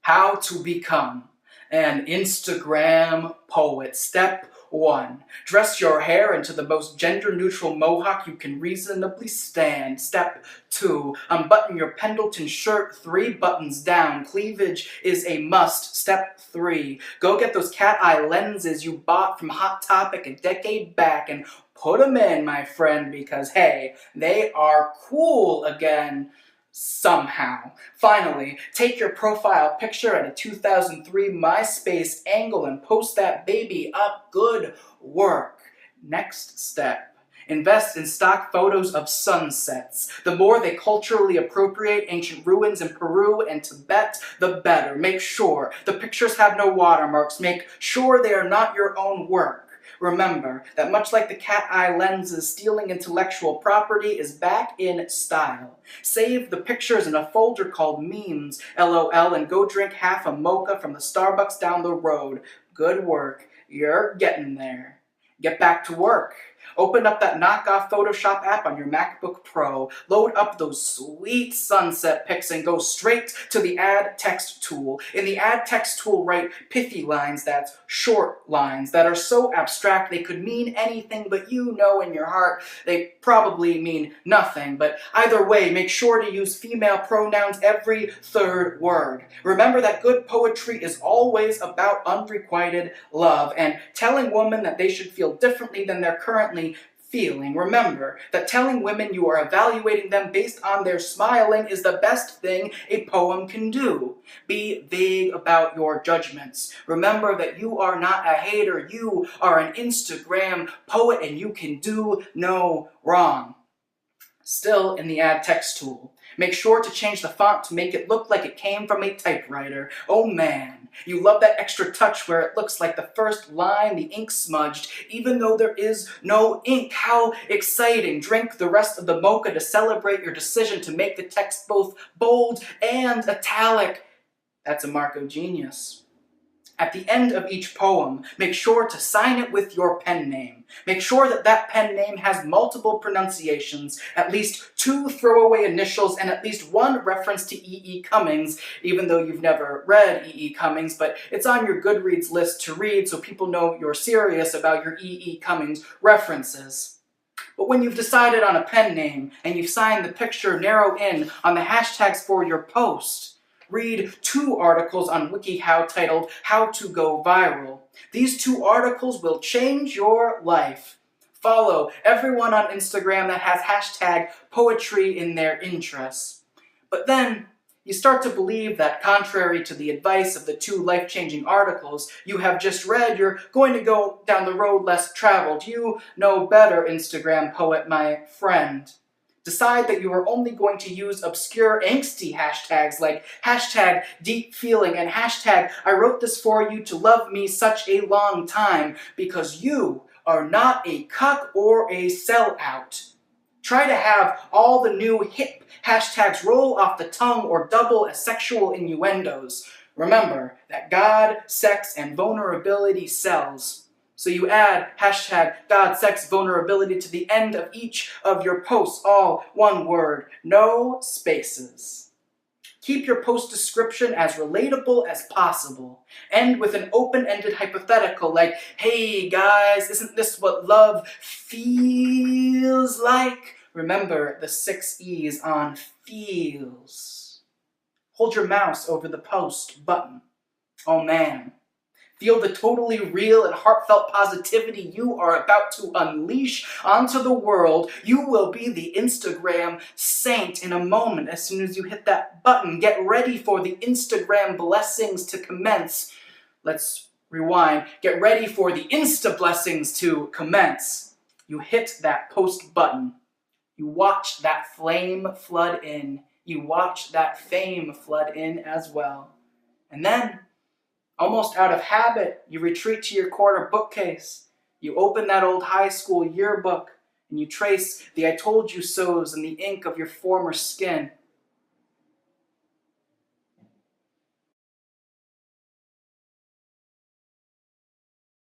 How to become an Instagram poet. Step 1. Dress your hair into the most gender-neutral mohawk you can reasonably stand. Step 2. Unbutton your Pendleton shirt 3 buttons down. Cleavage is a must. Step 3. Go get those cat eye lenses you bought from Hot Topic a decade back and put them in, my friend, because hey, they are cool again. Somehow. Finally, take your profile picture at a 2003 MySpace angle and post that baby up. Good work. Next step. Invest in stock photos of sunsets. The more they culturally appropriate ancient ruins in Peru and Tibet, the better. Make sure the pictures have no watermarks. Make sure they are not your own work. Remember that much like the cat eye lenses, stealing intellectual property is back in style. Save the pictures in a folder called memes, LOL, and go drink half a mocha from the Starbucks down the road. Good work. You're getting there. Get back to work. Open up that knockoff Photoshop app on your MacBook Pro. Load up those sweet sunset pics and go straight to the Add Text tool. In the Add Text tool, write pithy lines, that's short lines, that are so abstract they could mean anything, but you know in your heart they probably mean nothing. But either way, make sure to use female pronouns every third word. Remember that good poetry is always about unrequited love and telling women that they should feel differently than they're currently feeling. Remember that telling women you are evaluating them based on their smiling is the best thing a poem can do. Be vague about your judgments. Remember that you are not a hater, you are an Instagram poet and you can do no wrong. Still in the Add Text tool, make sure to change the font to make it look like it came from a typewriter. Oh man, you love that extra touch where it looks like the first line, the ink smudged, even though there is no ink. How exciting! Drink the rest of the mocha to celebrate your decision to make the text both bold and italic. That's a mark of genius. At the end of each poem, make sure to sign it with your pen name. Make sure that that pen name has multiple pronunciations, at least 2 throwaway initials, and at least 1 reference to E.E. Cummings, even though you've never read E.E. Cummings, but it's on your Goodreads list to read so people know you're serious about your E.E. Cummings references. But when you've decided on a pen name and you've signed the picture, narrow in on the hashtags for your post. Read 2 articles on WikiHow titled How to Go Viral. These 2 articles will change your life. Follow everyone on Instagram that has hashtag poetry in their interests. But then you start to believe that, contrary to the advice of the 2 life-changing articles you have just read, you're going to go down the road less traveled. You know better, Instagram poet, my friend. Decide that you are only going to use obscure angsty hashtags like hashtag deep feeling and hashtag I wrote this for you to love me such a long time, because you are not a cuck or a sellout. Try to have all the new hip hashtags roll off the tongue or double as sexual innuendos. Remember that God, sex, and vulnerability sells. So you add hashtag God, sex, vulnerability to the end of each of your posts, all one word, no spaces. Keep your post description as relatable as possible. End with an open-ended hypothetical like, hey guys, isn't this what love feels like? Remember the 6 E's on feels. Hold your mouse over the post button. Oh man. Feel the totally real and heartfelt positivity you are about to unleash onto the world. You will be the Instagram saint in a moment as soon as you hit that button. Get ready for the Instagram blessings to commence. Let's rewind. Get ready for the Insta blessings to commence. You hit that post button. You watch that flame flood in. You watch that fame flood in as well. And then, almost out of habit, you retreat to your corner bookcase. You open that old high school yearbook and you trace the I told you so's in the ink of your former skin.